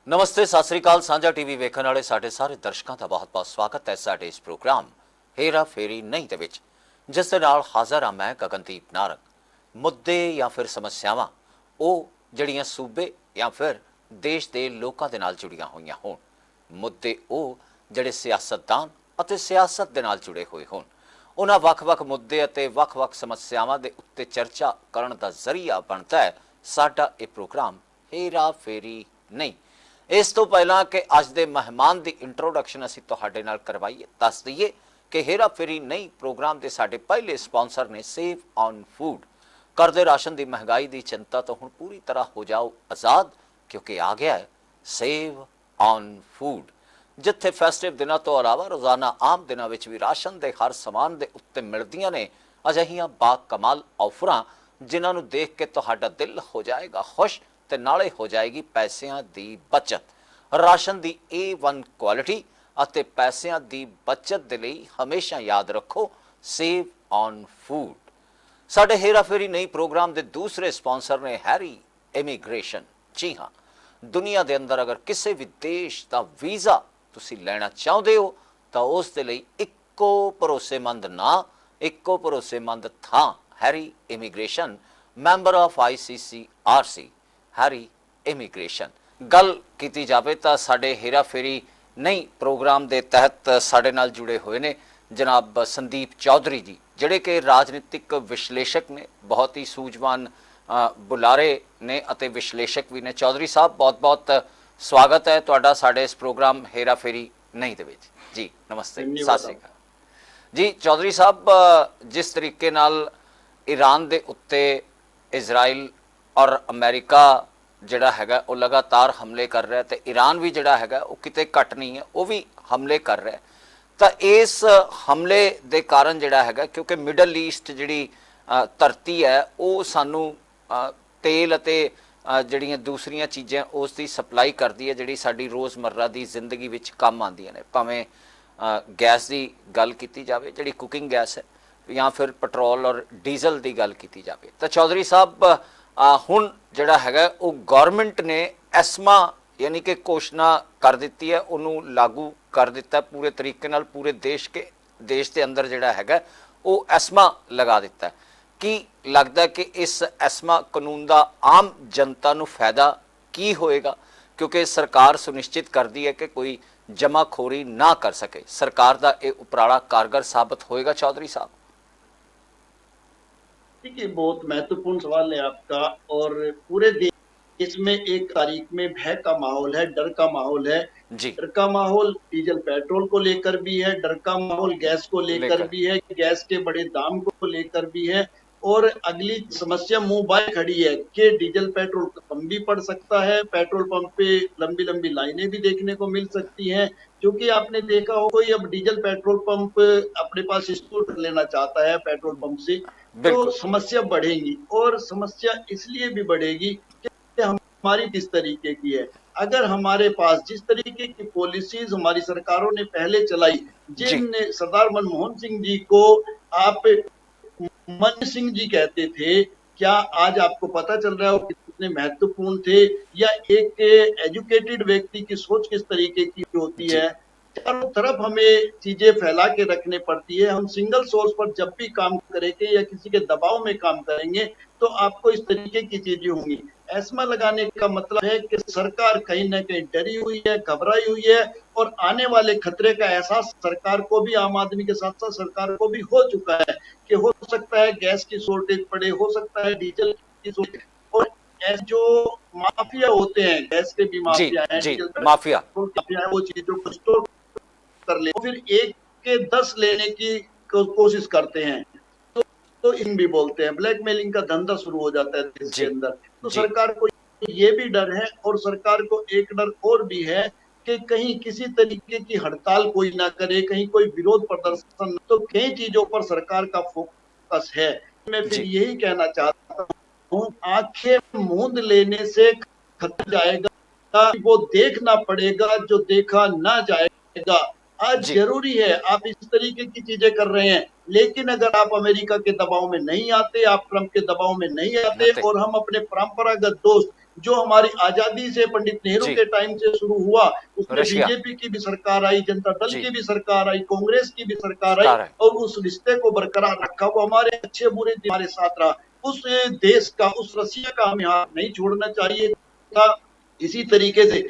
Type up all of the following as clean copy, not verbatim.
नमस्ते, सत श्री अकाल। साझा टीवी वेखण वाले साडे सारे दर्शकों का बहुत बहुत स्वागत है साडे इस प्रोग्राम हेरा फेरी नहीं दे विच, जिस दे नाल हाज़र हाँ मैं गगनदीप नारंग। मुद्दे या फिर समस्यावां वो जड़ियां सूबे या फिर देश के लोगों के नाल जुड़ियां हुई होण, मुद्दे वो जड़े सियासतदान अते सियासत दे नाल जुड़े हुए होण। उन्हां वख-वख मुद्दे अते वख-वख समस्यावां दे उत्ते चर्चा करन दा जरिया बनता है साडा ये प्रोग्राम हेरा फेरी नहीं। इस तो पहला कि अज के मेहमान की इंट्रोडक्शन असीं तुहाडे नाल करवाइए, दस दईए कि हेरा फेरी नहीं प्रोग्राम के साडे पहले स्पॉन्सर ने सेव ऑन फूड। करदे राशन की महंगाई की चिंता तो हुण पूरी तरह हो जाओ आज़ाद, क्योंकि आ गया है सेव ऑन फूड, जिथे फेस्टिव दिनों तो अलावा रोज़ाना आम दिनों में भी राशन के हर समान के उत्ते मिलदियां ने अजिहियां बाकमाल ऑफरां, जिन्होंने देख के तुहाडा दिल हो जाएगा खुश ते नाले हो जाएगी पैसों की बचत। राशन की A1 क्वालिटी अते पैसों की बचत के लिए हमेशा याद रखो सेव ऑन फूड। साडे हेरा फेरी नई प्रोग्राम के दूसरे स्पॉन्सर ने हैरी इमीग्रेशन। जी हाँ, दुनिया के अंदर अगर किसी भी देश का वीज़ा तुसी लेना चाहते हो तो उस दे लई इक्को भरोसेमंद ना, इक्को भरोसेमंद थां Harry immigration, member of ICCRC Harry immigration. गल की जाए तो साडे हेरा फेरी नई प्रोग्राम के तहत साडे नाल जुड़े हुए ने जनाब संदीप चौधरी जी, जिहड़े कि राजनीतिक विश्लेषक ने, बहुत ही सूझवान बुलारे ने अते विश्लेषक भी ने। चौधरी साहब बहुत बहुत स्वागत है तुहाडा साडे इस प्रोग्राम हेरा फेरी नहीं दे विच। जी नमस्ते, सत श्री अकाल जी। चौधरी साहब, जिस तरीके नाल ईरान के उत्ते इजराइल और अमेरिका जिहड़ा हैगा वो लगातार हमले कर रहा है, तो ईरान भी जिहड़ा हैगा वो किते घट नहीं है, वो भी हमले कर रहा है। तो इस हमले के कारण जिहड़ा हैगा, क्योंकि मिडल ईस्ट जिहड़ी धरती है वो सानू तेल अते जिहड़ियां दूसरियां चीज़ां उसकी सप्लाई करती है, जिहड़ी साडी रोज़मर्रा की जिंदगी विच काम आंदियां ने। भावें गैस की गल की जाए, जिहड़ी कुकिंग गैस है, या फिर पेट्रोल और डीजल की गल की जाए। तो चौधरी साहब, हुण जिहड़ा हैगा वो गौरमेंट ने एस्मा यानी कि घोषणा कर दी है, उन्होंने लागू कर दिता पूरे तरीके नाल, पूरे देश के अंदर जिहड़ा हैगा वो एस्मा लगा दिता है। की लगता है कि इस एस्मा कानून का आम जनता नूं फायदा की होएगा, क्योंकि सरकार सुनिश्चित करती है कि कोई जमाखोरी ना कर सके। सरकार का यह उपराला कारगर साबित होएगा चौधरी साहब? देखिए, बहुत महत्वपूर्ण सवाल है आपका। और पूरे देश में एक तारीख में भय का माहौल है, डर का माहौल है। जी, डर का माहौल डीजल पेट्रोल को लेकर भी है, डर का माहौल गैस को लेकर भी है, गैस के बड़े दाम को लेकर भी है। और अगली समस्या मुंह बाय खड़ी है कि डीजल पेट्रोल कम भी पड़ सकता है, पेट्रोल पंप पे लंबी लंबी लाइनें भी देखने को मिल सकती हैं। क्योंकि आपने देखा हो, कोई अब डीजल पेट्रोल पंप अपने पास स्टोर कर लेना चाहता है पेट्रोल पंप से, तो बिल्कुल समस्या बढ़ेगी। और समस्या इसलिए भी बढ़ेगी कि हमारी किस तरीके की है। अगर हमारे पास जिस तरीके की पॉलिसीज हमारी सरकारों ने पहले चलाई, जी, जिन सरदार मनमोहन सिंह जी को आप मन सिंह जी कहते थे, क्या आज आपको पता चल रहा है वो कितने महत्वपूर्ण थे? या एक एजुकेटेड व्यक्ति की सोच किस तरीके की होती जी, है? चारों तरफ हमें चीजें फैला के रखनी पड़ती है। हम सिंगल सोर्स पर जब भी काम करेंगे या किसी के दबाव में काम करेंगे तो आपको इस तरीके की चीजें होंगी। एस्मा लगाने का मतलब है कि सरकार कहीं ना कहीं डरी हुई है, घबराई हुई है, और आने वाले खतरे का एहसास सरकार को भी, आम आदमी के साथ साथ सरकार को भी हो चुका है कि हो सकता है गैस की शॉर्टेज पड़े, हो सकता है डीजल की शॉर्टेज। और जो माफिया होते हैं, गैस के भी जी, माफिया हैं, जी, डीजल माफिया, माफिया है, वो चीजों को स्टोर कर ले, फिर एक के 10 लेने की कोशिश करते हैं। तो इन भी बोलते हैं, ब्लैकमेलिंग का धंधा शुरू हो जाता है देश के जी, अंदर। तो जी, सरकार को ये भी डर है, और सरकार को एक डर और भी है कि कहीं किसी तरीके की हड़ताल कोई ना करे, कहीं कोई विरोध प्रदर्शन। तो कई चीजों पर सरकार का फोकस है। मैं फिर जी, यही कहना चाहता हूँ, आंखें मूंद लेने से खत्म जाएगा, वो देखना पड़ेगा जो देखा ना जाएगा। आज जी, जरूरी है, आप इस तरीके की चीजें कर रहे हैं, लेकिन अगर आप अमेरिका के दबाव में नहीं आते, आप ट्रंप के दबाव में नहीं आते, आते, और हम अपने परंपरागत दोस्त जो हमारी आजादी से पंडित नेहरू जी। के टाइम से शुरू हुआ, उसमें रशिया। बीजेपी की भी सरकार आई, जनता दल जी। की भी सरकार आई, कांग्रेस की भी सरकार आई, स्कार है। और उस रिश्ते को बरकरार रखा। वो हमारे अच्छे बुरे दिन हमारे साथ रहा। उस देश का, उस रसिया का हमें हाथ नहीं छोड़ना चाहिए था। इसी तरीके से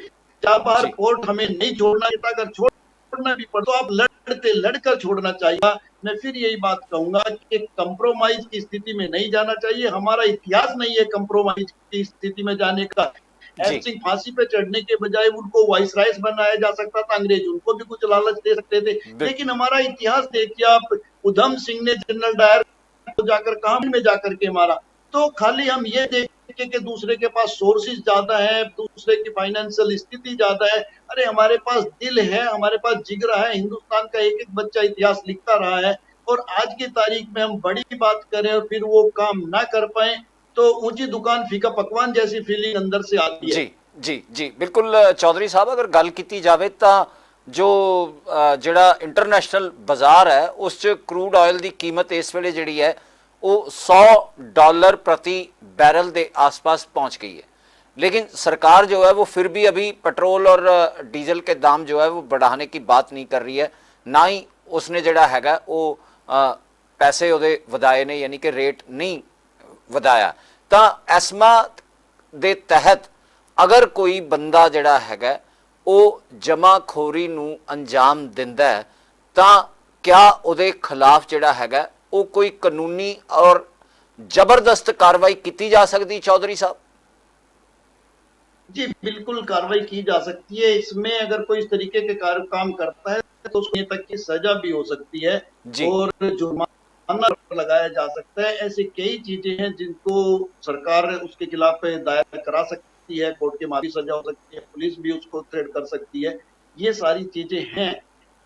चाबहार जी। पोर्ट हमें नहीं छोड़ना चाहिए था। अगर छोड़ना भी पड़ तो आप लड़ते लड़कर छोड़ना चाहिए। मैं फिर यही बात कहूंगा कि कंप्रोमाइज की स्थिति में नहीं जाना चाहिए। हमारा इतिहास नहीं है कंप्रोमाइज की स्थिति में जाने का। जी। ऐसे सिंह फांसी पे चढ़ने के बजाय उनको वाइसरायस बनाया जा सकता था, अंग्रेज उनको भी कुछ लालच दे सकते थे। बिल्कुल। लेकिन हमारा इतिहास देखिए आप, उधम सिंह ने जनरल डायर को जाकर कहां में जाकर के मारा। तो खाली हम ये देखें कि दूसरे के पास सोर्सेज ज्यादा है, दूसरे की फाइनेंशियल स्थिति ज्यादा है। अरे हमारे पास दिल है, हमारे पास जिगरा है। हिंदुस्तान का एक एक बच्चा इतिहास लिखता रहा है, और आज की तारीख में हम बड़ी बात करें और फिर वो काम ना कर पाए, तो ऊंची दुकान फीका पकवान जैसी फीलिंग अंदर से आती है। जी जी जी बिल्कुल। चौधरी साहब, अगर गल की जाए तो जो ਜਿਹੜਾ इंटरनेशनल बाजार है उस क्रूड ऑयल की कीमत इस वेले जी है वो $100 प्रति बैरल के आस पास पहुँच गई है। लेकिन सरकार जो है वो फिर भी अभी पेट्रोल और डीजल के दाम जो है वो बढ़ाने की बात नहीं कर रही है, ना ही उसने जड़ा हैगा वो पैसे ਉਹਦੇ ਵਧਾਏ ने, यानी कि रेट नहीं ਵਧਾਇਆ। तो ਐਸਮਾ ਦੇ तहत अगर कोई बंदा जड़ा हैगा वो जमाखोरी नूं अंजाम दिंदा है तो क्या ਉਹਦੇ खिलाफ जड़ा हैगा वो कोई कानूनी और जबरदस्त कार्रवाई की जा सकती? चौधरी साहब जी बिल्कुल कार्रवाई की जा सकती है। इसमें अगर कोई इस तरीके के काम करता है तो उसको तक की सजा भी हो सकती है जी और जुर्माना लगाया जा सकता है। ऐसी कई चीजें हैं जिनको सरकार उसके खिलाफ दायर करा सकती है, कोर्ट के माध्यम सजा हो सकती है, पुलिस भी उसको थ्रेड कर सकती है। ये सारी चीजें हैं।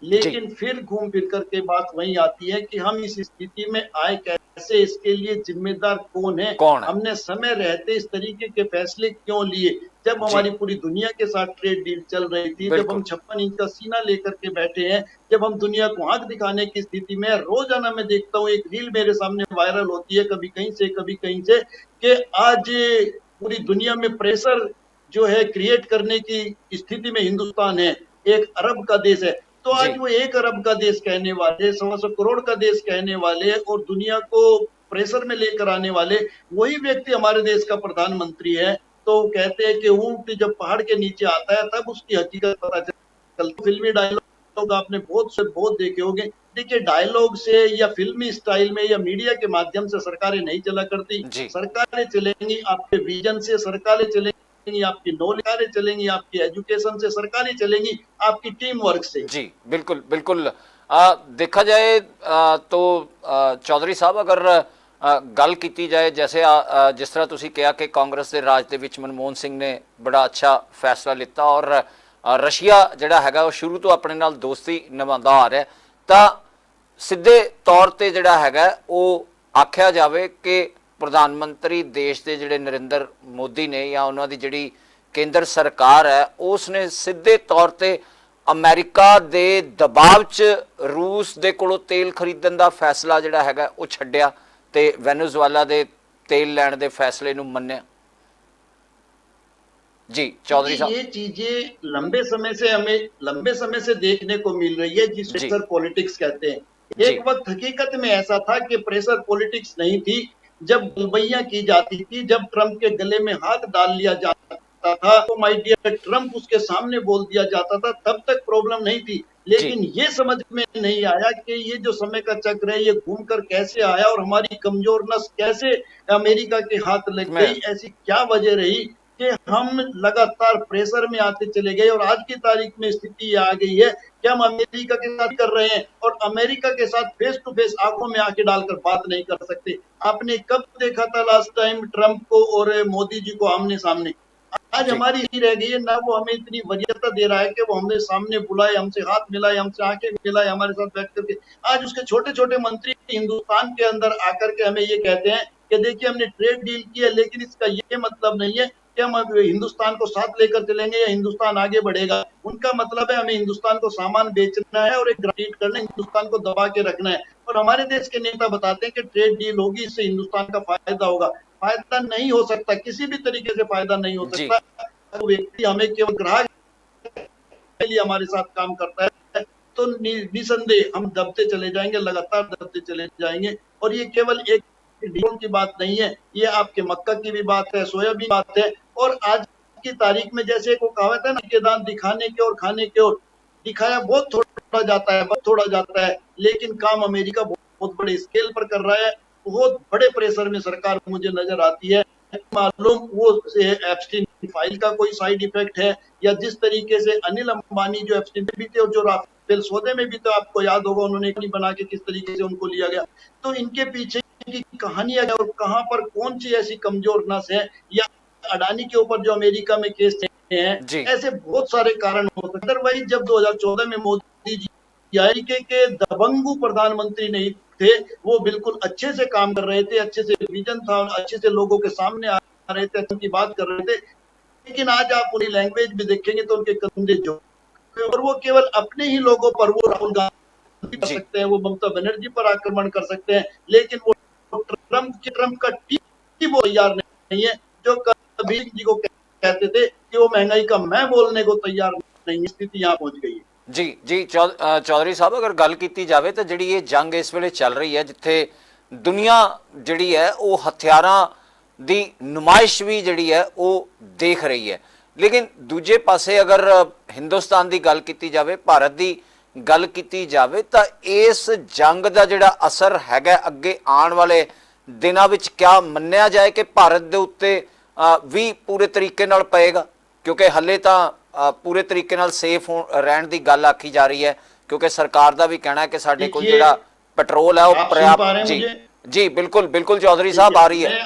जी लेकिन फिर घूम फिर करके बात वही आती है कि हम इस स्थिति में आए कैसे, इसके लिए जिम्मेदार कौन है, कौन है? हमने समय रहते इस तरीके के फैसले क्यों लिए। जब जी हमारी पूरी दुनिया के साथ ट्रेड डील चल रही थी, जब हम बिल्कुल। 56 इंच का सीना लेकर के बैठे हैं, जब हम दुनिया को आंख दिखाने की स्थिति में, रोजाना मैं देखता हूँ एक रील मेरे सामने वायरल होती है, कभी कहीं से कभी कहीं से, कि आज पूरी दुनिया में प्रेशर जो है क्रिएट करने की स्थिति में हिंदुस्तान है। एक अरब का देश है, तो जी आज वो एक अरब का देश कहने वाले, 125 करोड़ का देश कहने वाले और दुनिया को प्रेशर में लेकर आने वाले वही व्यक्ति हमारे देश का प्रधानमंत्री है। तो कहते हैं कि ऊंट जब पहाड़ के नीचे आता है तब उसकी हकीकत पता चलती। फिल्मी डायलॉग आपने बहुत से बहुत देखे होंगे। देखिए डायलॉग से या फिल्मी स्टाइल में या मीडिया के माध्यम से सरकारें नहीं चला करती। जी सरकारें चलेंगी आपके विजन से, सरकारें चलेंगी आपकी नॉलेज, सरकारें चलेंगी आपकी एजुकेशन से, सरकारें चलेंगी आपकी टीम वर्क से। जी बिल्कुल बिल्कुल। देखा जाए तो चौधरी साहब अगर गल की जाए जैसे जिस तरह तुसी कहा कि कांग्रेस के राज के विच मनमोहन सिंह ने बड़ा अच्छा फैसला लिता और रशिया जड़ा हैगा वो शुरू तो अपने नाल दोस्ती निभाता आ रहा है, तो सीधे तौर पर जड़ा हैगा वो आख्या जाए कि प्रधानमंत्री देश के जिहड़े नरेंद्र मोदी ने या उन्होंने जिहड़ी केंद्र सरकार है उसने सीधे तौर पर अमेरिका दे दबाव च रूस दे कोलों तेल खरीदण दा फैसला जिहड़ा हैगा वो छड्डिया ते वेनेजुएला दे तेल लैण दे फैसले नूं मन्निया। जी चौधरी साहब। ये चीजें लंबे समय से देखने को मिल रही है, जिस जी प्रेशर पॉलिटिक्स कहते हैं। जी एक वक्त हकीकत में ऐसा था कि प्रेशर पॉलिटिक्स नहीं थी। जब गलबैया की जाती थी, जब ट्रंप के गले में हाथ डाल लिया जाता था, तो माय डियर ट्रंप उसके सामने बोल दिया जाता था, तब तक प्रॉब्लम नहीं थी। जी लेकिन ये समझ में नहीं आया कि ये जो समय का चक्र है ये घूमकर कैसे आया और हमारी कमजोर नस कैसे अमेरिका के हाथ लग मैं गई। ऐसी क्या वजह रही कि हम लगातार प्रेशर में आते चले गए और आज की तारीख में स्थिति ये आ गई है कि हम अमेरिका के साथ कर रहे हैं और अमेरिका के साथ फेस टू फेस आंखों में आंखें डालकर बात नहीं कर सकते। आपने कब देखा था लास्ट टाइम ट्रंप को और मोदी जी को आमने सामने? आज जी हमारी ही रह गई है ना, वो हमें इतनी वरीयता दे रहा है कि वो हमें सामने बुलाए, हमसे हाथ मिलाए, हमसे आंखें मिलाए, हमारे साथ बैठ करके। आज उसके छोटे छोटे मंत्री हिंदुस्तान के अंदर आकर के हमें ये कहते हैं कि देखिए हमने ट्रेड डील की है, लेकिन इसका ये मतलब नहीं है कि हम हिंदुस्तान को साथ लेकर चलेंगे या हिंदुस्तान आगे बढ़ेगा। उनका मतलब है हमें हिंदुस्तान को सामान बेचना है और एक ग्रेड करना है, हिंदुस्तान को दबा के रखना है। और हमारे देश के नेता बताते हैं कि ट्रेड डील होगी, इससे हिंदुस्तान का फायदा होगा। फायदा नहीं हो सकता, किसी भी तरीके से फायदा नहीं हो जी सकता। वो व्यक्ति हमें केवल ग्राहक के लिए हमारे साथ काम करता है तो निसंदेह हम दबते चले जाएंगे, लगातार दबते चले जाएंगे। और ये केवल एक ड्रोन की बात नहीं है, ये आपके मक्का की भी बात है, सोयाबीन बात है। और आज की तारीख में जैसे को कहावत है ना कि दांत दिखाने के और खाने के और, दिखाया बहुत थोड़ा जाता है, बहुत थोड़ा जाता है, लेकिन काम अमेरिका बहुत बड़े स्केल पर कर रहा है। बहुत बड़े प्रेशर में सरकार मुझे नजर आती है। मालूम वो एप्स्टीन फाइल का कोई साइड इफेक्ट है, या जिस तरीके से अनिल अंबानी जो एप्स्टीन में भी थे और जो राफेल सौदे में भी, तो आपको याद होगा उन्होंने कहानी बना के किस तरीके से उनको लिया गया। तो इनके पीछे की कहानियां और कहां पर कौन सी ऐसी कमजोर नस है, या अडानी के ऊपर जो अमेरिका में केस हैं, जी ऐसे बहुत सारे कारण हो सकते हैं। अदरवाइज जब 2014 में मोदी जी अमेरिका के दबंगू प्रधानमंत्री नहीं थे, वो बिल्कुल अच्छे से काम कर रहे थे, अच्छे से विजन था, अच्छे से लोगों के सामने आ रहे थे, अच्छी बात कर रहे थे। लेकिन आज आप उनकी लैंग्वेज भी देखेंगे तो उनके कंधे जो, और वो केवल अपने ही लोगों पर, वो राहुल गांधी कर जी सकते हैं, वो ममता बनर्जी पर आक्रमण कर सकते हैं, लेकिन वो ट्रम्प का टी वो तैयार नहीं है, जो कभी जी को कहते थे कि वो महंगाई का मैं बोलने को तैयार नहीं। स्थिति यहाँ पहुंच गई है। जी जी चौधरी साहब, अगर गल की जाए तो जी ये जंग इस वे चल रही है जिथे दुनिया जी है वो हथियारों की नुमाइश भी जी है वो देख रही है, लेकिन दूजे पासे अगर हिंदुस्तान की गल की जाए, भारत की गल की जाए, तो इस जंग का जोड़ा असर है अगे आने वाले दिनों में क्या मन्निया जाए कि भारत के उत्ते भी पूरे तरीके नाल पएगा, क्योंकि हले तो पूरे तरीके नाल सेफ रहने की गल आखी जा रही है, क्योंकि सरकार का भी कहना है कि साडे कोल जिहड़ा पेट्रोल है वो पर्याप्त। जी जी बिल्कुल बिल्कुल चौधरी साहब आ रही है। मैं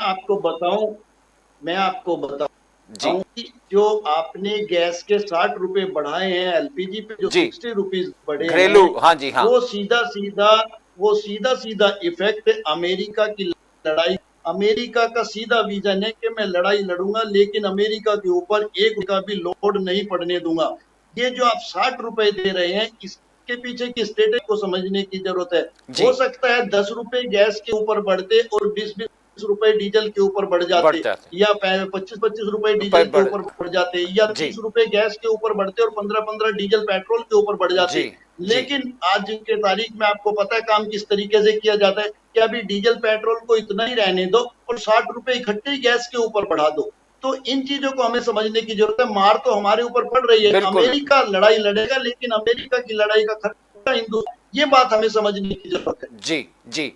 आपको जी बताऊं कि जो आपने गैस के 60 रुपए बढ़ाए हैं, एलपीजी पे जो जी 60 रुपीज बढ़े घरेलू, हैं, हाँ जी हाँ, वो सीधा सीधा इफेक्ट अमेरिका की लड़ाई, अमेरिका का सीधा विजन है कि मैं लड़ाई लड़ूंगा, लेकिन अमेरिका के ऊपर एक का भी लोड नहीं पड़ने दूंगा। ये जो आप 60 रुपए दे रहे हैं, इसके पीछे की स्ट्रेटेजी को समझने की जरूरत है। जी हो सकता है 10 रुपए गैस के ऊपर बढ़ते और 20-20 रुपए डीजल के ऊपर बढ़ जाते, बढ़ता है, या 25-25 रुपए रुपए डीजल के ऊपर बढ़ जाते, या जी 30 रुपए गैस के ऊपर बढ़ते और 15-15 डीजल पेट्रोल के ऊपर बढ़ जी जाते। जी लेकिन आज के तारीख में आपको पता है काम किस तरीके से किया जाता है कि अभी डीजल पेट्रोल को इतना ही रहने दो और 60 रुपए इकट्ठे ही गैस के ऊपर बढ़ा दो। तो इन चीजों को हमें समझने की जरूरत है। मार तो हमारे ऊपर पड़ रही है, बिल्कुल अमेरिका लड़ाई लड़ेगा, लेकिन अमेरिका की लड़ाई का खर्चा हिंदू, ये बात हमें समझने की जरूरत है। जी जी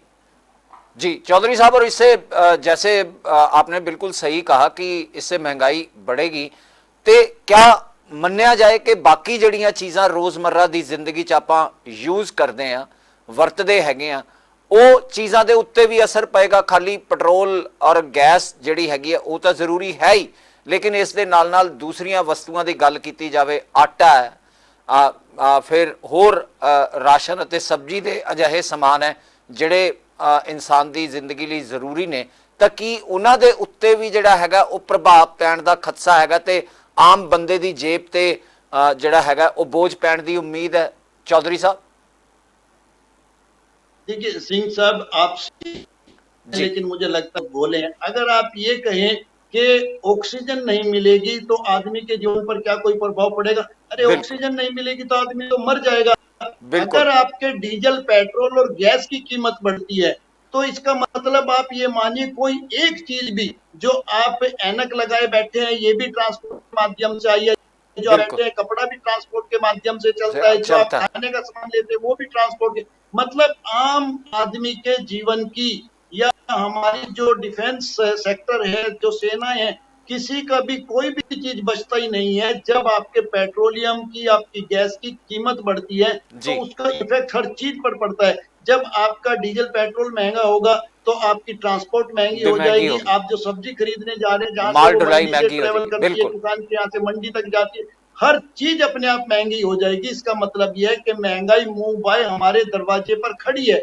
जी चौधरी साहब, और इससे जैसे आपने बिल्कुल सही कहा कि इससे महंगाई बढ़ेगी, तो क्या मन्निया जाए कि बाकी जड़ियां चीज़ां रोज़मर्रा की जिंदगी च आप यूज़ करते हैं, वरतते हैं, वो चीज़ों के उत्ते भी असर पएगा? खाली पेट्रोल और गैस जी हैगी वो तो जरूरी है ही, लेकिन इस दे नाल नाल दूसरिया वस्तुओं की गल की जाए, आटा है, फिर होर राशन और सब्जी के अजिहे समान है जिहड़े इंसान की जिंदगी लिए जरूरी ने, तो कि उन्होंने उत्ते भी जिहड़ा हैगा वो प्रभाव पैण का खदशा हैगा ते आम बंदे की जेब ते जिहड़ा हैगा वो बोझ पैण की उम्मीद है? चौधरी साहब देखिए सिंह साहब, आप लेकिन मुझे लगता है बोले हैं, अगर आप ये कहें कि ऑक्सीजन नहीं मिलेगी तो आदमी के जीवन पर क्या कोई प्रभाव पड़ेगा? अरे ऑक्सीजन नहीं मिलेगी तो आदमी तो मर जाएगा। अगर आपके डीजल पेट्रोल और गैस की कीमत बढ़ती है तो इसका मतलब आप ये मानिए कोई एक चीज भी जो आप ऐनक लगाए बैठे हैं ये भी ट्रांसपोर्ट के माध्यम से आई है, जो बैठे हैं कपड़ा भी ट्रांसपोर्ट के माध्यम से चलता है, जो आप खाने का सामान लेते हैं वो भी ट्रांसपोर्ट के, मतलब आम आदमी के जीवन की, या हमारी जो डिफेंस सेक्टर है, जो सेना है, किसी का भी कोई भी चीज बचता ही नहीं है। जब आपके पेट्रोलियम की, आपकी गैस की कीमत बढ़ती है तो उसका इफेक्ट हर चीज पर पड़ता है। जब आपका डीजल पेट्रोल महंगा होगा तो आपकी ट्रांसपोर्ट महंगी हो जाएगी। आप जो सब्जी खरीदने जा रहे हैं, जहां से वो मंडी से ट्रेवल करती है, किसान के यहाँ से मंडी तक जाती है, हर चीज अपने आप महंगी हो जाएगी। इसका मतलब यह है कि महंगाई मुंह बाय हमारे दरवाजे पर खड़ी है।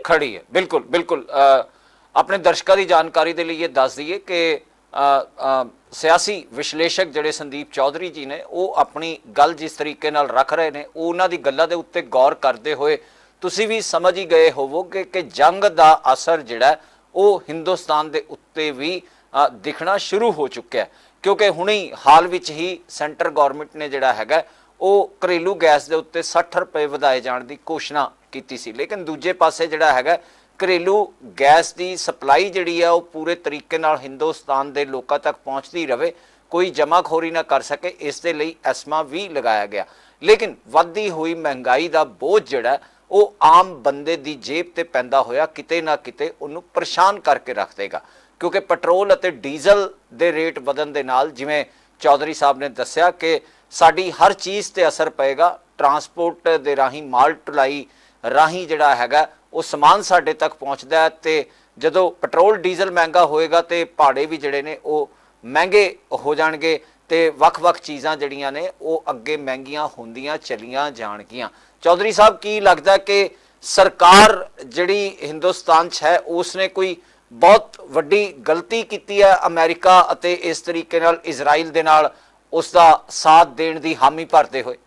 बिल्कुल बिल्कुल। अपने दर्शकों की जानकारी के लिए दस दईए कि सियासी विश्लेषक जिहड़े संदीप चौधरी जी ने वो अपनी गल जिस तरीके नाल रख रहे हैं, उन्हां दी गल्लां दे उत्ते गौर करते हुए तुसीं भी समझ ही गए होवोगे कि जंग का असर जिहड़ा वो हिंदुस्तान के उत्ते भी दिखना शुरू हो चुका है, क्योंकि हुणे हाल विच ही सेंटर गौरमेंट ने जिहड़ा हैगा ਉਹ घरेलू गैस के उत्ते 60 रुपए वधाए जाने की घोषणा की सी। लेकिन दूजे पासे जिहड़ा हैगा घरेलू गैस की सप्लाई जिहड़ी है वो पूरे तरीके नाल हिंदुस्तान के लोगों तक पहुँचती रहे, कोई जमाखोरी ना कर सके, इस दे लई एस्मा भी लगाया गया। लेकिन वधदी हुई महंगाई का बोझ जिहड़ा वो आम बंदे की जेब ते पैंदा होया किते ना किते उन्होंने परेशान करके रख देगा, क्योंकि पेट्रोल और डीजल के रेट वधन दे नाल जिवें चौधरी साहब ने दस्सिया कि साडी हर चीज़ ते असर पएगा। ट्रांसपोर्ट दे राही माल ढुलाई राही जिहड़ा हैगा वो समान साडे तक पहुँचदा है, ते जदों पेट्रोल डीजल महंगा होएगा तो भाड़े भी जिहड़े ने वो महंगे हो जाणगे, ते वख-वख चीज़ां जिहड़ियां ने वो अगे महंगियां होंदियां चलियां जाणगियां। चौधरी साहब की लगदा है कि सरकार जिहड़ी हिंदुस्तान 'च है उसने कोई बहुत वड्डी गलती की है अमेरिका अते इस तरीके नाल इजराइल दे नाल उसका साथ देने की हामी भरते हुए?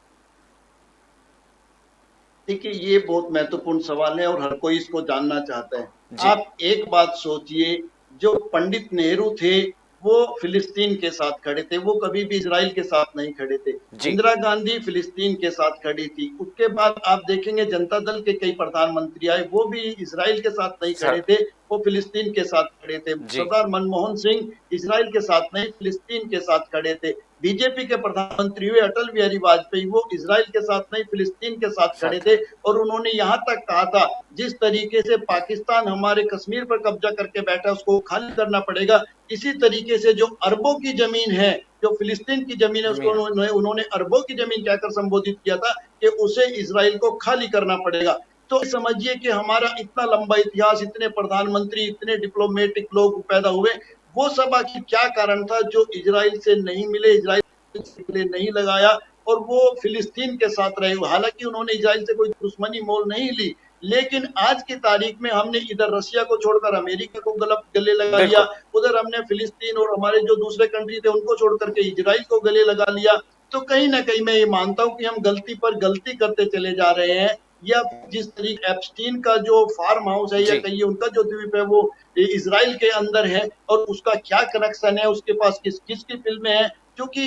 देखिए, ये बहुत महत्वपूर्ण सवाल है और हर कोई इसको जानना चाहता जी। है। आप एक बात सोचिए, जो पंडित नेहरू थे वो फिलिस्तीन के साथ खड़े थे, वो कभी भी इजराइल के साथ नहीं खड़े थे। जी। इंदिरा गांधी फिलिस्तीन के साथ खड़ी थी। उसके बाद आप देखेंगे जनता दल के कई प्रधानमंत्री आए, वो भी इजराइल के साथ नहीं खड़े थे, वो फिलिस्तीन के साथ खड़े थे। जी। सरदार मनमोहन सिंह इजराइल के साथ नहीं, फिलिस्तीन के साथ खड़े थे। बीजेपी के प्रधानमंत्री हुए अटल बिहारी वाजपेयी, वो इजराइल के साथ नहीं, फिलिस्तीन के साथ खड़े थे। और उन्होंने यहाँ तक कहा था, जिस तरीके से पाकिस्तान हमारे कश्मीर पर कब्जा करके बैठा है उसको खाली करना पड़ेगा, इसी तरीके से जो अरबों की जमीन है, जो फिलिस्तीन की जमीन है, उसको उन्होंने अरबों की जमीन कहकर संबोधित किया था कि उसे इजराइल को खाली करना पड़ेगा। तो समझिए कि हमारा इतना लंबा इतिहास, इतने प्रधानमंत्री, इतने डिप्लोमेटिक लोग पैदा हुए, वो सब आखिर क्या कारण था जो इजराइल से नहीं मिले, इजराइल के लिए नहीं लगाया और वो फिलिस्तीन के साथ रहे। हालांकि उन्होंने इजराइल से कोई दुश्मनी मोल नहीं ली, लेकिन आज की तारीख में हमने इधर रशिया को छोड़कर अमेरिका को गले लगा लिया, उधर हमने फिलिस्तीन और हमारे जो दूसरे कंट्री थे उनको छोड़ करके इजराइल को गले लगा लिया। तो कहीं ना कहीं मैं ये मानता हूं कि हम गलती पर गलती करते चले जा रहे हैं। या जिस तरीके एप्स्टीन का जो फार्म हाउस है या कहिए उनका जो द्वीप है वो इजराइल के अंदर है और उसका क्या कनेक्शन है, उसके पास किस किस की फिल्में हैं, क्योंकि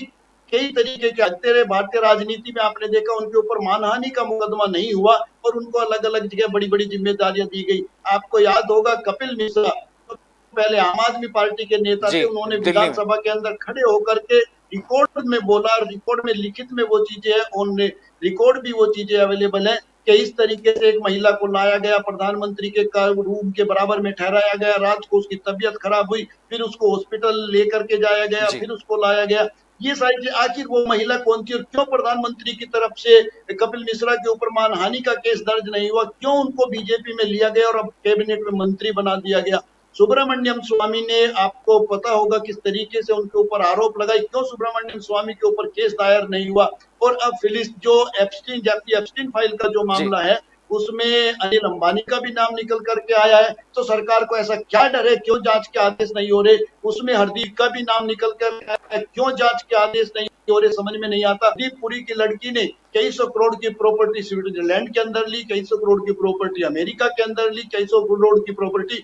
कई तरीके के तेरे भारतीय राजनीति में आपने देखा उनके ऊपर मानहानि का मुकदमा नहीं हुआ और उनको अलग अलग जगह बड़ी बड़ी जिम्मेदारियां दी गई। आपको याद होगा कपिल मिश्रा तो पहले आम आदमी पार्टी के नेता थे, उन्होंने विधानसभा के अंदर खड़े होकर के रिकॉर्ड में बोला, रिकॉर्ड में लिखित में वो चीजें है, उनने रिकॉर्ड भी वो चीजें अवेलेबल है कि इस तरीके से एक महिला को लाया गया, प्रधानमंत्री के रूम के बराबर में ठहराया गया, रात को उसकी तबीयत खराब हुई, फिर उसको हॉस्पिटल लेकर के जाया गया, फिर उसको लाया गया। ये सारी आखिर वो महिला कौन थी और क्यों प्रधानमंत्री की तरफ से कपिल मिश्रा के ऊपर मानहानि का केस दर्ज नहीं हुआ, क्यों उनको बीजेपी में लिया गया और अब कैबिनेट में मंत्री बना दिया गया। सुब्रमण्यम स्वामी ने, आपको पता होगा किस तरीके से उनके ऊपर आरोप लगाई, क्यों सुब्रमण्यम स्वामी के ऊपर केस दायर नहीं हुआ। और अब जो एप्स्टीन फाइल का जो मामला है उसमें अनिल अंबानी का भी नाम निकल करके आया है। तो सरकार को ऐसा क्या डर है, क्यों जांच के आदेश नहीं हो रहे। उसमें हरदीप का भी नाम निकल कर आया है, क्यों जांच के आदेश नहीं हो रहे, समझ में नहीं आता। हरदीप पुरी की लड़की ने कई सौ करोड़ की प्रॉपर्टी स्विट्जरलैंड के अंदर ली, कई सौ करोड़ की प्रॉपर्टी अमेरिका के अंदर ली, कई सौ करोड़ की प्रॉपर्टी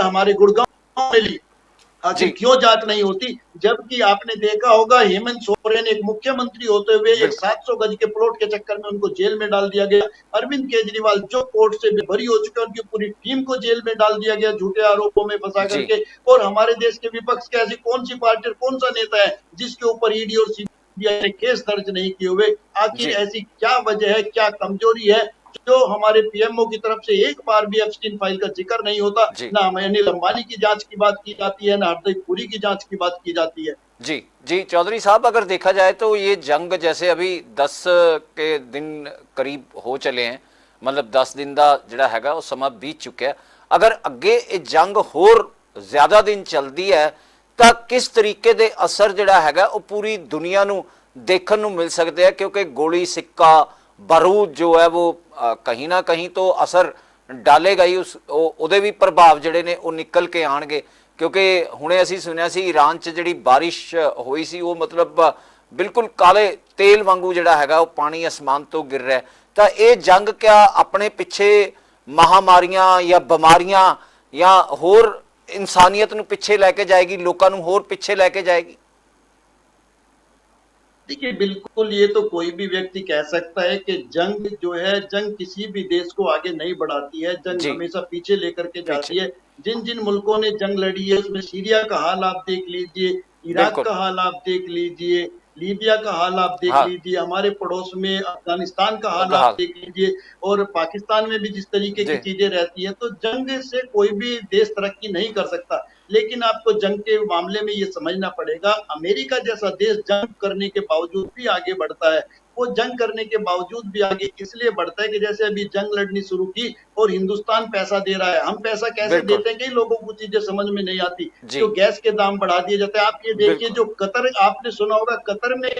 हमारे गुड़गांव में ली। आखिर क्यों जांच नहीं होती, जबकि आपने देखा होगा हेमंत सोरेन एक मुख्यमंत्री होते हुए एक 700 गज के प्लॉट के चक्कर में उनको जेल में डाल दिया गया। अरविंद केजरीवाल जो कोर्ट से भरी हो चुके उनकी पूरी टीम को जेल में डाल दिया गया झूठे आरोपों में फंसा करके। और हमारे देश के विपक्ष के ऐसी कौन सी पार्टी और कौन सा नेता है जिसके ऊपर ईडी और सीबीआई ने केस दर्ज नहीं किए हुए। आखिर ऐसी क्या वजह है, क्या कमजोरी है जो हमारे पीएमओ की तरफ से एक बार भी एप्स्टीन फाइल का जिक्र नहीं होता, ना अनिल अंबानी की जांच की बात की जाती है, ना हरदीप पुरी की जांच की बात की जाती है। जी जी चौधरी साहब, अगर देखा जाए तो ये जंग जैसे अभी 10 के दिन करीब हो चले हैं, मतलब 10 दिन का जिहड़ा हैगा वो समा बीत चुका है। अगर अगे ये जंग होर ज्यादा दिन चलती है तो किस तरीके के असर जिहड़ा हैगा वो पूरी दुनिया नूं देखण नूं मिल सकते हैं, क्योंकि गोली सिक्का बारूद जो है वो कहीं ना कहीं तो असर डालेगा ही, उसदे भी प्रभाव जिहड़े ने वो निकल के आएंगे। क्योंकि हुणे असीं सुनिया सी ईरान च जिहड़ी बारिश हुई सी वो मतलब बिल्कुल काले तेल वांगू जिहड़ा हैगा वो पानी आसमान तो गिर रहा है। तो ये जंग क्या अपने पिछे महामारियां या बीमारियां या होर ਇਨਸਾਨੀਅਤ ਨੂੰ ਪਿੱਛੇ ਲੈ ਕੇ ਜਾਏਗੀ, ਲੋਕਾਂ ਨੂੰ ਹੋਰ ਪਿੱਛੇ ਲੈ ਕੇ ਜਾਏਗੀ? देखिए बिल्कुल, ये तो कोई भी व्यक्ति कह सकता है कि जंग जो है, जंग किसी भी देश को आगे नहीं बढ़ाती है, जंग जी, हमेशा पीछे लेकर के पीछे। जाती है। जिन जिन मुल्कों ने जंग लड़ी है उसमें सीरिया का हाल आप देख लीजिए, इराक बिल्कुल। का हाल आप देख लीजिए, लीबिया का हाल आप देख हाँ। लीजिए, हमारे पड़ोस में अफगानिस्तान का हाल आप हाल। देख लीजिए, और पाकिस्तान में भी जिस तरीके जी। की चीजें रहती है, तो जंग से कोई भी देश तरक्की नहीं कर सकता। लेकिन आपको जंग के मामले में ये समझना पड़ेगा, अमेरिका जैसा देश जंग करने के बावजूद भी आगे बढ़ता है। वो जंग करने के बावजूद भी आगे इसलिए बढ़ता है कि जैसे अभी जंग लड़नी शुरू की और हिंदुस्तान पैसा दे रहा है। हम पैसा कैसे बिल्कुल। देते हैं, कई लोगों को चीजें समझ में नहीं आती। जी। जो गैस के दाम बढ़ा दिए जाते हैं, आप ये देखिए, बिल्कुल। जो कतर, आपने सुना होगा कतर में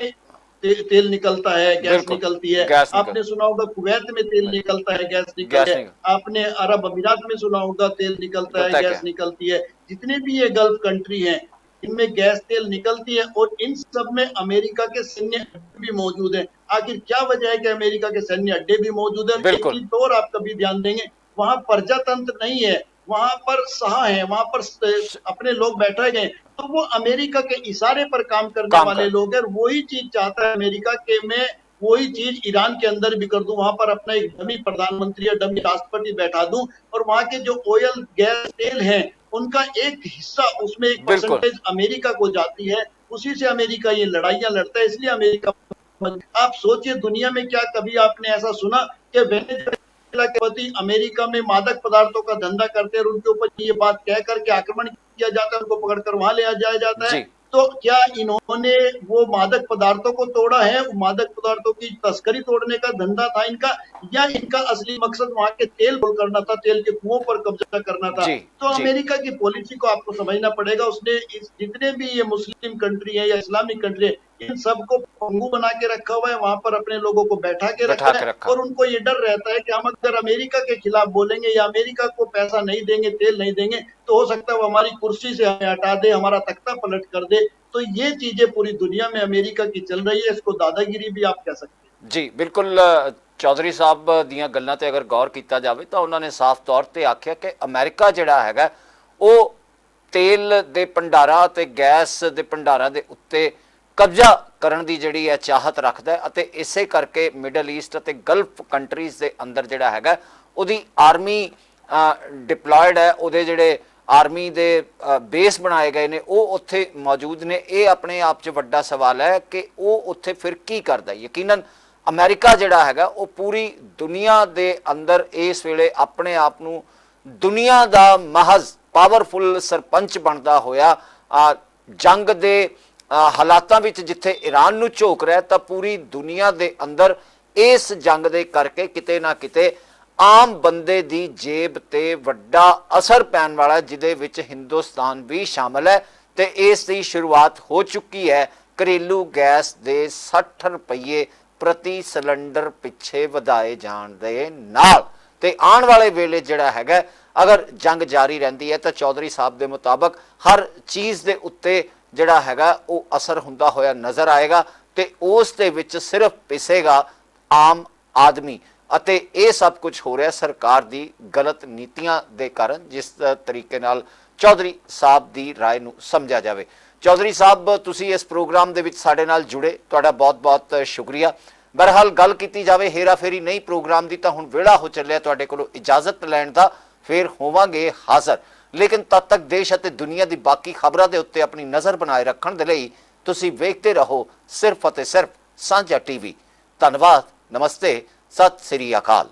तेल निकलता है, गैस बिल्कुल। निकलती है। गैस निकल। आपने सुना होगा कुवैत में तेल निकलता है, गैस निकल गैस है। निकल। आपने अरब अमीरात में सुना होगा तेल निकलता है, निकलता है गैस क्या? निकलती है। जितने भी ये गल्फ कंट्री हैं, इनमें गैस तेल निकलती है, और इन सब में अमेरिका के सैन्य अड्डे भी मौजूद हैं। आखिर क्या वजह है कि अमेरिका के सैन्य अड्डे भी मौजूद है? और एक बिल्कुल। चीज तो और आप कभी ध्यान देंगे, वहां प्रजातंत्र नहीं है, वहां पर शाह है, वहां पर अपने लोग बैठे गए, तो वो अमेरिका के इशारे पर काम करने काम वाले कर। लोग हैं। वही चीज चाहता है अमेरिका के, मैं वही चीज ईरान के अंदर भी कर दूं, वहां पर अपना एक डमी प्रधानमंत्री या डमी राष्ट्रपति बैठा दूं, और वहां के जो ऑयल गैस तेल है उनका एक हिस्सा, उसमें एक बिल्कुल। परसेंटेज अमेरिका को जाती है। उसी से अमेरिका ये लड़ाइयां लड़ता है, इसलिए अमेरिका। आप सोचिए, दुनिया में क्या कभी आपने ऐसा सुना कि वेनेजुएला के पति अमेरिका में मादक पदार्थों का धंधा करते हैं और उनके ऊपर ये बात कह करके आक्रमण किया जाता है, उनको पकड़कर वहां ले जाया जाता है? जी। तो क्या इन्होंने वो मादक पदार्थों को तोड़ा है? मादक पदार्थों की तस्करी तोड़ने का धंधा था इनका, या इनका असली मकसद वहां के तेल गोल करना था, तेल के कुओं पर कब्जा करना था? जी। तो जी। अमेरिका की पॉलिसी को आपको समझना पड़ेगा। उसने इस जितने भी ये मुस्लिम कंट्री है या इस्लामिक कंट्री है, इन सबको पंगु बना के रखा हुआ है, वहां पर अपने लोगों को बैठा के बैठा रखा के है, रखा। और उनको ये डर रहता है कि हम अगर अमेरिका के खिलाफ बोलेंगे या अमेरिका को पैसा नहीं देंगे, तेल नहीं देंगे, तो हो सकता है वो हमारी कुर्सी से हमें हटा दे, हमारा तख्ता पलट कर दे। तो ये चीजें पूरी दुनिया में अमेरिका की चल रही है, इसको दादागिरी भी आप कह सकते हैं। जी बिल्कुल। चौधरी ਸਾਹਿਬ ਦੀਆਂ ਗੱਲਾਂ ਤੇ ਅਗਰ ਗੌਰ ਕੀਤਾ ਜਾਵੇ ਤਾਂ ਉਹਨਾਂ ਨੇ ਸਾਫ਼ ਤੌਰ ਤੇ ਆਖਿਆ ਕਿ ਅਮਰੀਕਾ ਜਿਹੜਾ ਹੈਗਾ ਉਹ ਤੇਲ ਦੇ ਭੰਡਾਰਾਂ ਤੇ ਗੈਸ ਦੇ ਭੰਡਾਰਾਂ ਦੇ ਉੱਤੇ ਕਬਜ਼ਾ ਕਰਨ ਦੀ ਜਿਹੜੀ ਹੈ ਚਾਹਤ ਰੱਖਦਾ ਹੈ, ਅਤੇ ਇਸੇ ਕਰਕੇ ਮਿਡਲ ਈਸਟ ਅਤੇ ਗਲਫ ਕੰਟਰੀਜ਼ ਦੇ ਅੰਦਰ ਜਿਹੜਾ ਹੈਗਾ ਉਹਦੀ ਆਰਮੀ ਡਿਪਲੋਇਡ ਹੈ, ਉਹਦੇ ਜਿਹੜੇ ਆਰਮੀ ਦੇ ਬੇਸ ਬਣਾਏ ਗਏ ਨੇ ਉਹ ਉੱਥੇ ਮੌਜੂਦ ਨੇ। ਇਹ ਆਪਣੇ ਆਪ 'ਚ ਵੱਡਾ ਸਵਾਲ ਹੈ ਕਿ ਉਹ ਉੱਥੇ ਫਿਰ ਕੀ ਕਰਦਾ। ਯਕੀਨਨ ਅਮਰੀਕਾ ਜਿਹੜਾ ਹੈਗਾ ਉਹ ਪੂਰੀ ਦੁਨੀਆ ਦੇ ਅੰਦਰ ਇਸ ਵੇਲੇ ਆਪਣੇ ਆਪ ਨੂੰ ਦੁਨੀਆ ਦਾ ਮਹਜ਼ ਪਾਵਰਫੁਲ ਸਰਪੰਚ ਬਣਦਾ ਹੋਇਆ ਜੰਗ ਦੇ ਹਾਲਾਤਾਂ ਵਿੱਚ ਜਿੱਥੇ ਈਰਾਨ ਨੂੰ ਝੋਕ ਰਿਹਾ, ਤਾਂ ਪੂਰੀ ਦੁਨੀਆ ਦੇ ਅੰਦਰ ਇਸ ਜੰਗ ਦੇ ਕਰਕੇ ਕਿਤੇ ਨਾ ਕਿਤੇ ਆਮ ਬੰਦੇ ਦੀ ਜੇਬ ਤੇ ਵੱਡਾ ਅਸਰ ਪੈਣ ਵਾਲਾ, ਜਿਹਦੇ ਵਿੱਚ ਹਿੰਦੁਸਤਾਨ ਵੀ ਸ਼ਾਮਲ ਹੈ। ਤੇ ਇਸ ਦੀ ਸ਼ੁਰੂਆਤ ਹੋ ਚੁੱਕੀ ਹੈ ਘਰੇਲੂ ਗੈਸ ਦੇ 60 ਰੁਪਏ ਪ੍ਰਤੀ ਸਿਲੰਡਰ ਪਿੱਛੇ ਵਧਾਏ ਜਾਣ ਦੇ ਨਾਲ। ਤੇ ਆਉਣ ਵਾਲੇ ਵੇਲੇ ਜਿਹੜਾ ਹੈਗਾ ਅਗਰ ਜੰਗ ਜਾਰੀ ਰਹਿੰਦੀ ਹੈ ਤਾਂ ਚੌਧਰੀ ਸਾਹਿਬ ਦੇ ਮੁਤਾਬਕ ਹਰ ਚੀਜ਼ ਦੇ ਉੱਤੇ ਜਿਹੜਾ ਹੈਗਾ ਉਹ ਅਸਰ ਹੁੰਦਾ ਹੋਇਆ ਨਜ਼ਰ ਆਏਗਾ, ਤੇ ਉਸ ਦੇ ਵਿੱਚ ਸਿਰਫ ਪਿਸੇਗਾ ਆਮ ਆਦਮੀ। ਅਤੇ ਇਹ ਸਭ ਕੁਝ ਹੋ ਰਿਹਾ ਸਰਕਾਰ ਦੀ ਗਲਤ ਨੀਤੀਆਂ ਦੇ ਕਾਰਨ, ਜਿਸ ਤਰੀਕੇ ਨਾਲ ਚੌਧਰੀ ਸਾਹਿਬ ਦੀ ਰਾਏ ਨੂੰ ਸਮਝਿਆ ਜਾਵੇ। ਚੌਧਰੀ ਸਾਹਿਬ ਤੁਸੀਂ ਇਸ ਪ੍ਰੋਗਰਾਮ ਦੇ ਵਿੱਚ ਸਾਡੇ ਨਾਲ ਜੁੜੇ, ਤੁਹਾਡਾ ਬਹੁਤ-ਬਹੁਤ ਸ਼ੁਕਰੀਆ। ਬਹਰਹਾਲ ਗੱਲ ਕੀਤੀ ਜਾਵੇ ਹੇਰਾ ਫੇਰੀ ਨਹੀਂ ਪ੍ਰੋਗਰਾਮ ਦੀ, ਤਾਂ ਹੁਣ ਵੇਲਾ ਹੋ ਚੱਲਿਆ ਤੁਹਾਡੇ ਕੋਲੋਂ ਇਜਾਜ਼ਤ ਲੈਣ ਦਾ। ਫਿਰ ਹੋਵਾਂਗੇ ਹਾਜ਼ਰ, ਲੇਕਿਨ ਤਦ ਤੱਕ ਦੇਸ਼ ਅਤੇ ਦੁਨੀਆ ਦੀ ਬਾਕੀ ਖਬਰਾਂ ਦੇ ਉੱਤੇ ਆਪਣੀ ਨਜ਼ਰ ਬਣਾਏ ਰੱਖਣ ਦੇ ਲਈ ਤੁਸੀਂ ਵੇਖਦੇ ਰਹੋ ਸਿਰਫ ਅਤੇ ਸਿਰਫ ਸਾਂਝਾ ਟੀਵੀ। ਧੰਨਵਾਦ, ਨਮਸਤੇ, ਸਤਿ ਸ੍ਰੀ ਅਕਾਲ।